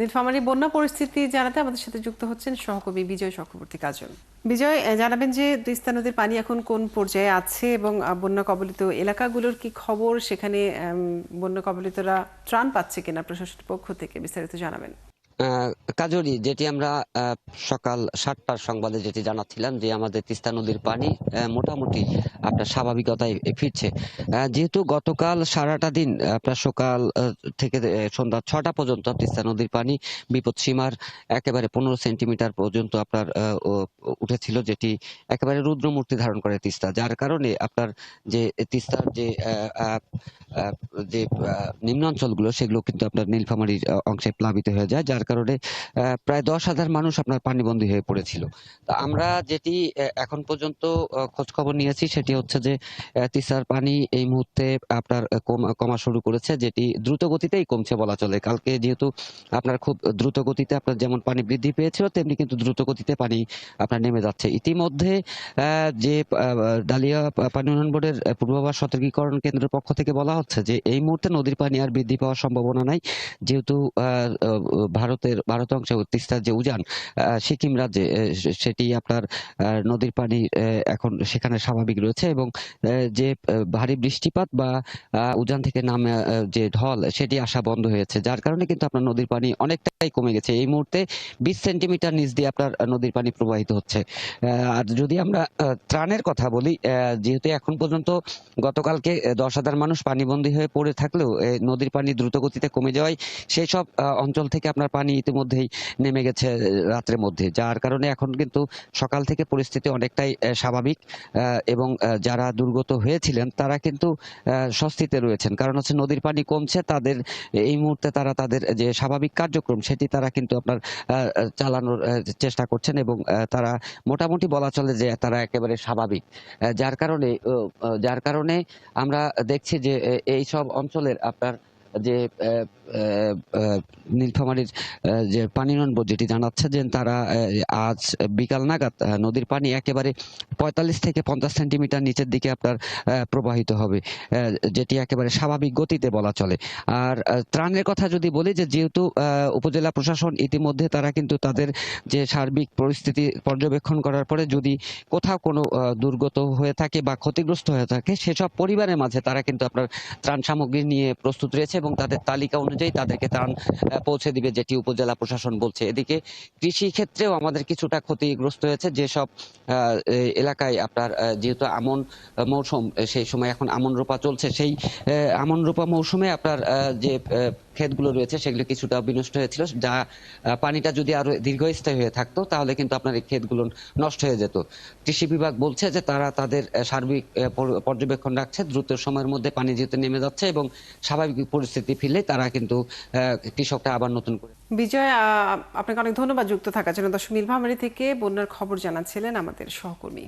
নীলফামারী বন্যা পরিস্থিতি জানাতে আমাদের সাথে যুক্ত হচ্ছেন সহকর্মী বিজয় চক্রবর্তী কাজল। বিজয়, জানাবেন যে তিস্তা নদীর পানি এখন কোন পর্যায়ে আছে এবং বন্যা কবলিত এলাকাগুলোর কি খবর, সেখানে বন্যা কবলিতরা ত্রাণ পাচ্ছে কিনা প্রশাসনের পক্ষ থেকে, বিস্তারিত জানাবেন। কাজরি যেটি আমরা সকাল ৭টার সংবাদে যেটি জানাচ্ছিলাম যে আমাদের তিস্তা নদীর পানি মোটামুটি আপনার স্বাভাবিকতায় ফিরছে। যেহেতু গতকাল সারাটা দিন আপনার সকাল থেকে সন্ধ্যা ৬টা পর্যন্ত তিস্তা নদীর পানি বিপদসীমার একেবারে ১৫ সেন্টিমিটার পর্যন্ত আপনার উঠেছিল, যেটি একেবারে রুদ্রমূর্তি ধারণ করে তিস্তা, যার কারণে আপনার যে তিস্তার যে যে নিম্নাঞ্চলগুলো সেগুলো কিন্তু আপনার নীলফামারীর অংশে প্লাবিত হয়ে যায়, যার কারণে প্রায় ১০,০০০ মানুষ আপনার পানিবন্দী হয়ে পড়েছিল। তো আমরা যেটি এখন পর্যন্ত খোঁজ খবর নিয়েছি সেটি হচ্ছে যে তিস্তার পানি এই মুহূর্তে আপনার কমা শুরু করেছে, যেটি দ্রুত গতিতেই কমছে বলা চলে। কালকে যেহেতু আপনার খুব দ্রুত গতিতে আপনার যেমন পানি বৃদ্ধি পেয়েছিল, তেমনি কিন্তু দ্রুত গতিতে পানি আপনার নেমে যাচ্ছে। ইতিমধ্যে যে ডালিয়া পানি উন্নয়ন বোর্ডের পূর্বাভাস সতর্কীকরণ কেন্দ্রের পক্ষ থেকে বলা হচ্ছে যে এই মুহূর্তে নদীর পানি আর বৃদ্ধি পাওয়ার সম্ভাবনা নাই, যেহেতু ভারত অংশে তিস্তার যে উজান সিকিম রাজ্যে সেটি আপনার নদীর পানি এখন সেখানে স্বাভাবিক রয়েছে, এবং যে ভারী বৃষ্টিপাত বা উজান থেকে নামে যে ঢল সেটি আসা বন্ধ হয়েছে, যার কারণে কিন্তু আপনার নদীর পানি অনেকটাই কমে গেছে। এই মুহূর্তে ২০ সেন্টিমিটার নিচ দিয়ে আপনার নদীর পানি প্রবাহিত হচ্ছে। আর যদি আমরা ত্রাণের কথা বলি, যেহেতু এখন পর্যন্ত গতকালকে ১০,০০০ মানুষ পানিবন্দী হয়ে পড়ে থাকলেও নদীর পানি দ্রুত গতিতে কমে যাওয়ায় সেই সব অঞ্চল থেকে আপনার পানি ইতিমধ্যেই নেমে গেছে রাত্রের মধ্যে, যার কারণে এখন কিন্তু সকাল থেকে পরিস্থিতি অনেকটাই স্বাভাবিক, এবং যারা দুর্গত হয়েছিলেন তারা কিন্তু স্বস্তিতে রয়েছেন, কারণ হচ্ছে নদীর পানি কমছে, তাদের এই মুহূর্তে তারা তাদের যে স্বাভাবিক কার্যক্রম সেটি তারা কিন্তু আপনার চালানোর চেষ্টা করছেন, এবং তারা মোটামুটি বলা চলে যে তারা একেবারে স্বাভাবিক। যার কারণে আমরা দেখছি যে এই সব অঞ্চলের আপনার যে নীলফামারীর যে পানি উন্নয়ন বোর্ড যেটি জানাচ্ছে যে তারা আজ বিকাল নাগাদ নদীর পানি একেবারে ৪৫ থেকে ৫০ সেন্টিমিটার নিচের দিকে আপনার প্রবাহিত হবে, যেটি একেবারে স্বাভাবিক গতিতে বলা চলে। আর ত্রাণের কথা যদি বলি, যে যেহেতু উপজেলা প্রশাসন ইতিমধ্যে তারা কিন্তু তাদের যে সার্বিক পরিস্থিতি পর্যবেক্ষণ করার পরে যদি কোথাও কোনো দুর্গত হয়ে থাকে বা ক্ষতিগ্রস্ত হয়ে থাকে, সেসব পরিবারের মাঝে তারা কিন্তু আপনার ত্রাণ সামগ্রী নিয়ে প্রস্তুত রয়েছে, এবং তাদের তালিকা অনুযায়ী তাদেরকে ত্রাণ পৌঁছে দিবে, যেটি উপজেলা প্রশাসন বলছে। এদিকে কৃষি ক্ষেত্রেও আমাদের কিছুটা ক্ষতিগ্রস্ত হয়েছে, যেসব এলাকায় আপনার যেহেতু আমন মৌসুম, সেই সময় এখন আমন রোপা চলছে, সেই আমন রোপা মৌসুমে আপনার যে ক্ষেতগুলো রয়েছে সেগুলো কিছুটা বিনষ্ট হয়েছিল, যা পানিটা যদি আরো দীর্ঘস্থায়ী হয়ে থাকতো তাহলে কিন্তু আপনার এই ক্ষেতগুলো নষ্ট হয়ে যেত। কৃষি বিভাগ বলছে যে তারা তাদের সার্বিক পর্যবেক্ষণ রাখছে, দ্রুত সময়ের মধ্যে পানি যেহেতু নেমে যাচ্ছে এবং স্বাভাবিক পরিস্থিতি ফিরলে তারা কিন্তু কৃষকরা আবার নতুন করে। বিজয়, আপনাকে অনেক ধন্যবাদ যুক্ত থাকার জন্য। দর্শক, নীলফামারী থেকে বন্যার খবর জানাচ্ছিলেন আমাদের সহকর্মী।